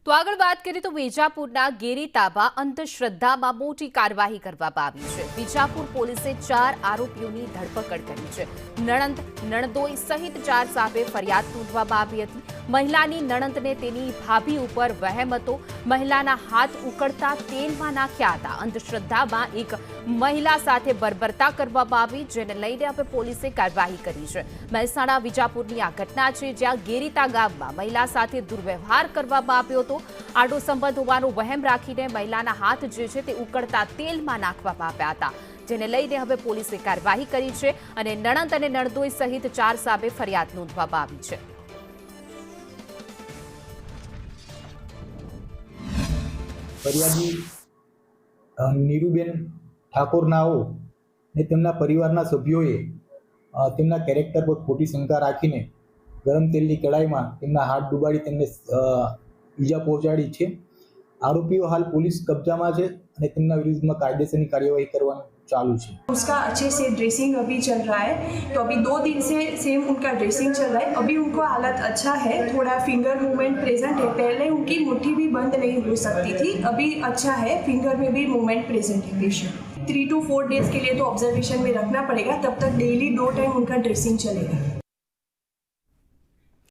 તો આગળ વાત કરીએ તો વિજાપુરના ગેરીતાબા અંધશ્રદ્ધામાં મોટી કાર્યવાહી કરવામાં આવી છે। વિજાપુર પોલીસે 4 આરોપીઓની ધરપકડ કરી છે। નણંદ નણદોઈ સહિત 4 સામે ફરિયાદ નોંધવામાં આવી હતી। મહિલાની નણંદને તેની ભાભી ઉપર વહેમ હતો। મહિલાના હાથ ઉકળતા તેલમાં નાખ્યા હતા। અંધશ્રદ્ધામાં એક મહિલા સાથે બર્બરતા કરવામાં આવી, જેને લઈને હવે પોલીસે કાર્યવાહી કરી છે। મહેસાણા વિજાપુરની આ ઘટના છે, જ્યાં ગેરીતા ગામમાં મહિલા સાથે દુર્વ્યવહાર કરવામાં આવ્યો હતો। આડો સંબંધ હોવાનો વહેમ રાખીને મહિલાના હાથ જે છે તે ઉકળતા તેલમાં નાખવામાં આવ્યા હતા, જેને લઈને હવે પોલીસે કાર્યવાહી કરી છે અને નણંદ અને નણદોઈ સહિત 4 સામે ફરિયાદ નોંધવામાં આવી છે। ફરિયાદી નીરુબેન ઠાકોર નાઓ ને તેમના પરિવારના સભ્યોએ તેમના કેરેક્ટર પર ખોટી શંકા રાખીને ગરમ તેલની કડાઈમાં તેમના હાથ ડૂબાડી તેમને ઈજા પહોંચાડી છે। આરોપીઓ હાલ પોલીસ કબ્જામાં છે અને તેમના વિરુદ્ધમાં કાયદેસરની કાર્યવાહી કરવાનું ચાલુ છે। उसका अच्छे से ड्रेसिंग अभी चल रहा है, तो अभी 2 दिन से सेम उनका ड्रेसिंग चल रहा है। अभी उनको हालत अच्छा है, थोड़ा फिंगर मूवमेंट प्रेजेंट है। पहले उनकी मुट्ठी भी बंद नहीं हो सकती थी, अभी अच्छा है, फिंगर में भी मूवमेंट प्रेजेंट है। पेशेंट 3 to 4 डेज के लिए तो ऑब्जर्वेशन में रखना पड़ेगा, तब तक डेली 2 टाइम उनका ड्रेसिंग चलेगा।